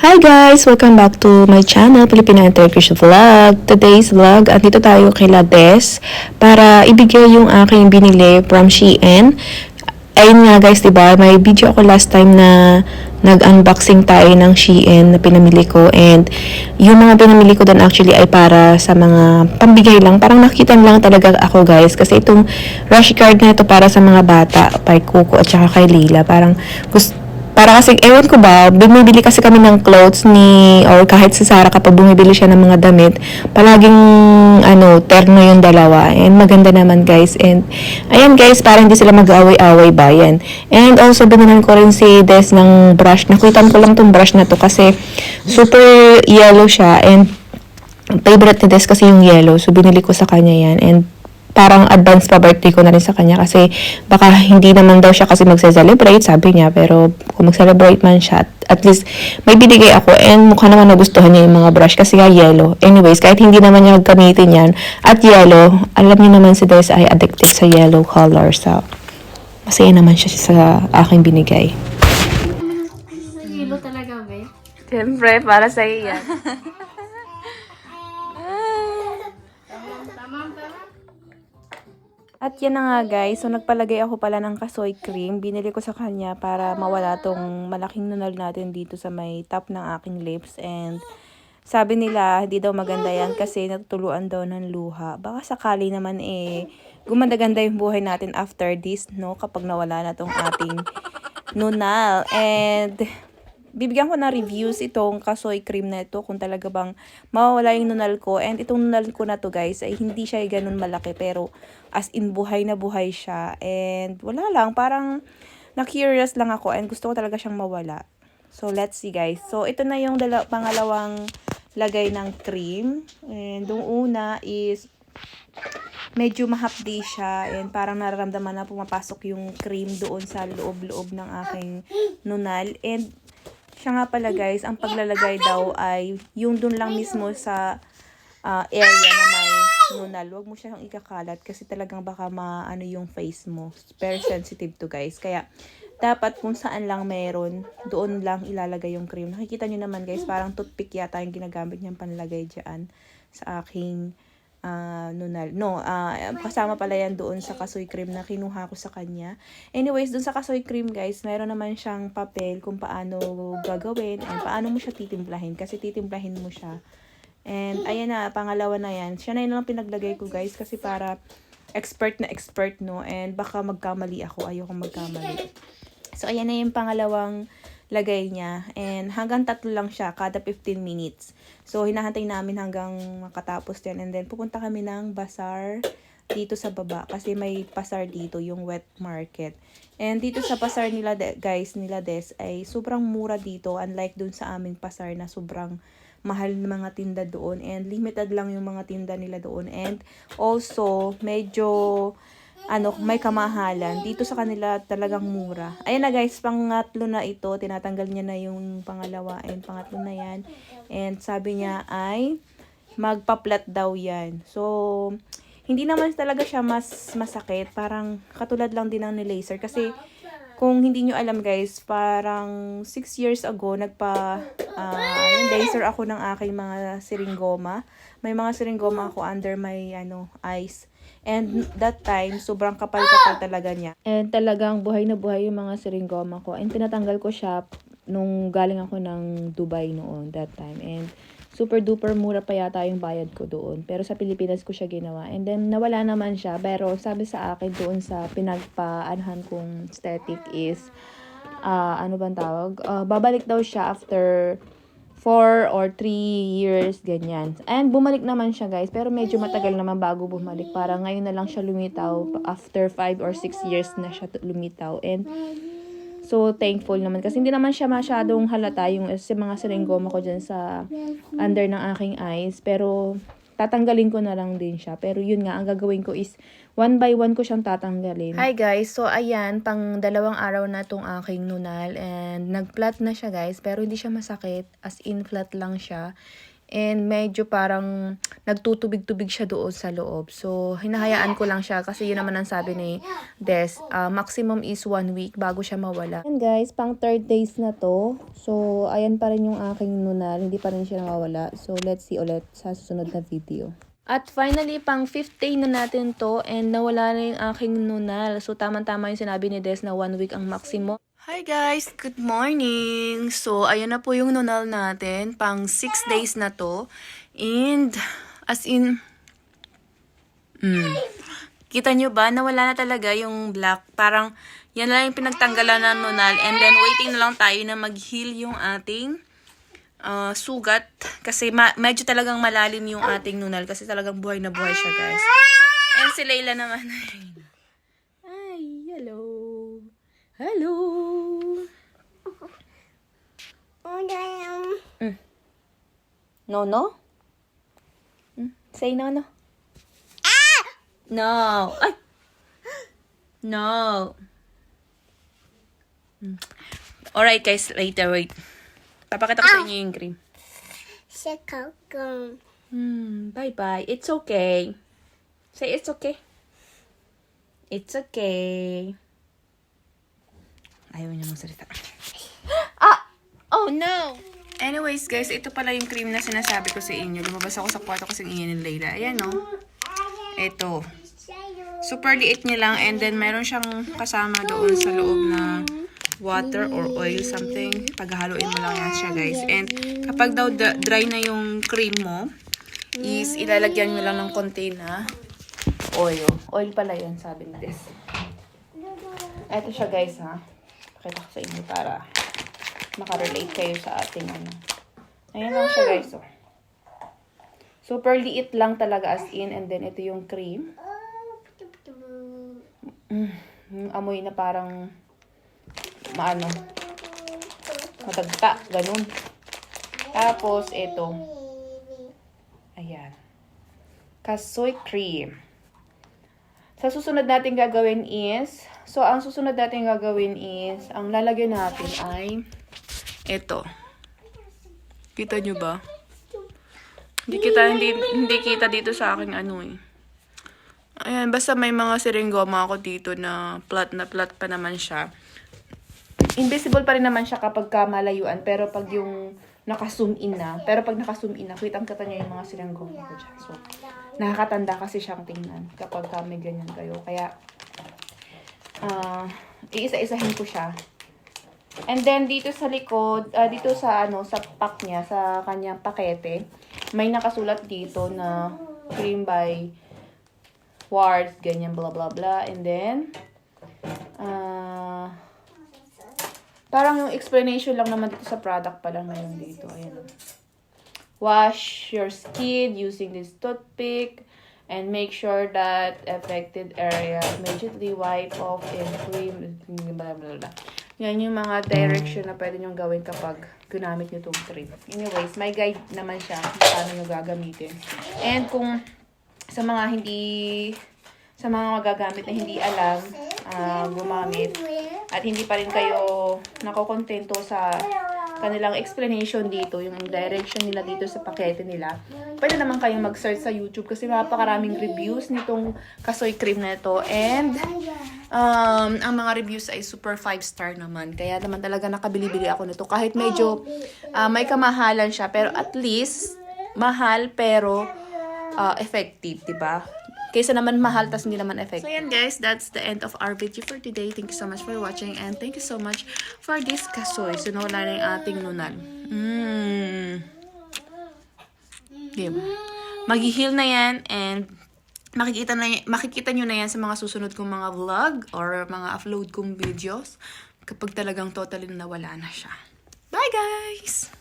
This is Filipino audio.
Hi guys! Welcome back to my channel, Filipina and Turkish Vlog. Today's vlog, andito tayo kay Lades para ibigay yung aking binili from Shein. Ayun nga guys, diba? May video ako last time na nag-unboxing tayo ng Shein na pinamili ko. And yung mga pinamili ko doon actually ay para sa mga pambigay lang. Parang nakita lang talaga ako guys. Kasi itong rush card na ito para sa mga bata, kay Coco at saka kay Lila. Para kasi, ewan ko ba, bumibili kasi kami ng clothes or kahit si Sarah kapag bumibili siya ng mga damit, palaging, terno yung dalawa. And maganda naman guys. And, ayan guys, para hindi sila mag-away-away ba, yan. And also, binilan ko rin si Des ng brush. Nakuitan ko lang tong brush na to kasi super yellow siya. And, favorite ni Des kasi yung yellow. So, binili ko sa kanya yan. And, parang advance pa birthday ko na rin sa kanya kasi baka hindi naman daw siya kasi magse-celebrate, sabi niya. Pero kung mag-celebrate man siya, at least may binigay ako and mukha naman nagustuhan niya yung mga brush kasi nga yellow. Anyways, kahit hindi naman niya gamitin yan at yellow, alam niyo naman si Des ay addicted sa yellow color. So, masaya naman siya sa aking binigay. Hilo talaga, be? Siyempre, para sa iyo yan. At yan na nga guys, so nagpalagay ako pala ng kasoy cream. Binili ko sa kanya para mawala tong malaking nunal natin dito sa may top ng aking lips. And sabi nila, hindi daw maganda yan kasi natutuluan daw ng luha. Baka sakali naman gumanda-ganda yung buhay natin after this, no? Kapag nawala na tong ating nunal. And bibigyan ko na reviews itong kasoy cream na ito kung talaga bang mawawala yung nunal ko. And itong nunal ko na to guys ay hindi siya ganun malaki pero as in buhay na buhay siya. And wala lang, parang na-curious lang ako and gusto ko talaga siyang mawala. So let's see guys. So ito na yung pangalawang lagay ng cream. And yung una is medyo mahapdi siya and parang nararamdaman na pumapasok yung cream doon sa loob-loob ng aking nunal. And siya nga pala guys, ang paglalagay daw ay yung dun lang mismo sa area na may nunal. Huwag mo siyang ikakalat kasi talagang baka maano yung face mo. Very sensitive to guys. Kaya dapat kung saan lang meron, doon lang ilalagay yung cream. Nakikita nyo naman guys, parang toothpick yata yung ginagamit niyang panlagay dyan sa aking nunal. No, kasama pala yan doon sa kasoy cream na kinuha ko sa kanya. Anyways, doon sa kasoy cream guys, meron naman siyang papel kung paano gagawin and paano mo siya titimplahin. Kasi titimplahin mo siya. And ayan na, pangalawa na yan. Siya na yun lang pinaglagay ko guys kasi para expert na expert, no? And baka magkamali ako. Ayoko magkamali. So ayan na yung pangalawang lagay niya. And hanggang 3 lang siya kada 15 minutes. So hinahantay namin hanggang makatapos yan. And then pupunta kami ng bazaar dito sa baba. Kasi may bazaar dito, yung wet market. And dito sa bazaar nila guys, nila Des, ay sobrang mura dito. Unlike dun sa aming bazaar na sobrang mahal ng mga tinda doon. And limited lang yung mga tinda nila doon. And also, medyo may kamahalan. Dito sa kanila talagang mura. Ayan na guys, pangatlo na ito. Tinatanggal niya na yung pangalawa and pangatlo na yan. And sabi niya ay magpa-flat daw yan. So, hindi naman talaga siya mas masakit. Parang katulad lang din ng ni-laser. Kasi kung hindi nyo alam guys, parang 6 years ago, laser ako ng aking mga siringgoma. May mga siringgoma ako under my eyes. And that time, sobrang kapal-kapal talaga niya. And talagang buhay na buhay yung mga siringgoma ko. And tinatanggal ko siya nung galing ako ng Dubai noon that time. And super duper mura pa yata yung bayad ko doon. Pero sa Pilipinas ko siya ginawa. And then nawala naman siya. Pero sabi sa akin doon sa pinagpaanahan kong aesthetic is, ano bang tawag? Babalik daw siya after 4 or 3 years, ganyan. And bumalik naman siya guys, pero medyo matagal naman bago bumalik. Parang ngayon na lang siya lumitaw. After 5 or 6 years na siya lumitaw. And so thankful naman kasi hindi naman siya masyadong halata yung mga siringgoma ko dyan sa under ng aking eyes. Pero tatanggalin ko na lang din siya. Pero yun nga, ang gagawin ko is 1 by 1 ko siyang tatanggalin. Hi guys, so ayan, pang 2 araw na tong aking nunal and nag-flat na siya guys, pero hindi siya masakit, as in flat lang siya. And medyo parang nagtutubig-tubig siya doon sa loob. So, hinahayaan ko lang siya kasi yun naman ang sabi ni Des. Maximum is 1 week bago siya mawala. And guys, pang 3rd days na to. So, ayan pa rin yung aking nunal. Hindi pa rin siya nawawala. So, let's see ulit sa susunod na video. At finally, pang 5th day na natin to and nawala na yung aking nunal. So, tama-tama yung sinabi ni Des na 1 week ang maximum. Hi guys! Good morning! So, ayun na po yung nunal natin. Pang 6 days na to. And, as in, kita nyo ba? Nawala na talaga yung black. Parang, yan lang yung pinagtanggalan ng nunal. And then, waiting na lang tayo na mag-heal yung ating sugat. Kasi, medyo talagang malalim yung ating nunal. Kasi talagang buhay na buhay siya, guys. And si Layla naman. Ay, hello! Hello! No, no? Say no, no. No. Ay! No. Alright, guys. Later, wait. Papakita ko sa inyo yung cream. Bye-bye. It's okay. Say it's okay. It's okay. Ayaw niya magsalita. Oh no! Anyways, guys, ito pala yung cream na sinasabi ko sa inyo. Lumabas ako sa kwarto kasi ingin ni Layla. Ayan, no? Ito. Super liit niya lang. And then, meron siyang kasama doon sa loob na water or oil something. Paghahaluin mo lang yan siya, guys. And kapag daw dry na yung cream mo, is ilalagyan mo lang ng konti na oil. Oil pala yun, sabi ni Des. Ito siya, guys, ha? Pakita ko sa inyo para makarelate kayo sa ating ano. Ayan lang siya, guys. Oh. Super liit lang talaga as in. And then, ito yung cream. Yung amoy na parang matagta. Ganun. Tapos, ito. Ayan. Kasoy cream. Sa susunod natin gagawin is, ang lalagyan natin ay ito. Kita nyo ba? Hindi kita dito sa aking ano eh. Ayan, basta may mga siringgoma ako dito na flat pa naman siya. Invisible pa rin naman siya kapag malayuan, pero pag yung naka-zoom in na, kitang-kita nyo yung mga siringgoma ko dyan. So, nakakatanda kasi siyang tingnan kapag may ganyan kayo. Kaya, iisa-isahin ko siya. And then, dito sa likod, dito sa pack niya, sa kanyang pakete, may nakasulat dito na cream by Wards, ganyan, blah, blah, blah. And then, parang yung explanation lang naman dito sa product pa lang ngayon dito. Ayan. Wash your skin using this toothpick and make sure that affected area immediately wipe off and cream, blah, blah, blah. Yan yung mga direction na pwede nyo gawin kapag ginamit nyo itong cream. Anyways, may guide naman siya kung paano nyo gagamitin. And kung sa mga magagamit na hindi alam gumamit at hindi pa rin kayo nakokontento sa kanilang explanation dito, yung direction nila dito sa pakete nila, pwede naman kayong mag-search sa YouTube kasi napakaraming reviews nitong Kasoy cream na ito. And ang mga reviews ay super 5-star naman. Kaya naman talaga nakabili-bili ako nito. Kahit medyo may kamahalan siya, pero at least mahal pero effective, diba? Kaysa naman mahal, tas hindi naman effective. So yan guys, that's the end of our video for today. Thank you so much for watching and thank you so much for this Kasoy. So nawala na yung ating nunal. Diba? Mag-heal na yan and makikita nyo na yan sa mga susunod kong mga vlog or mga upload kong videos kapag talagang totally nawala na siya. Bye guys!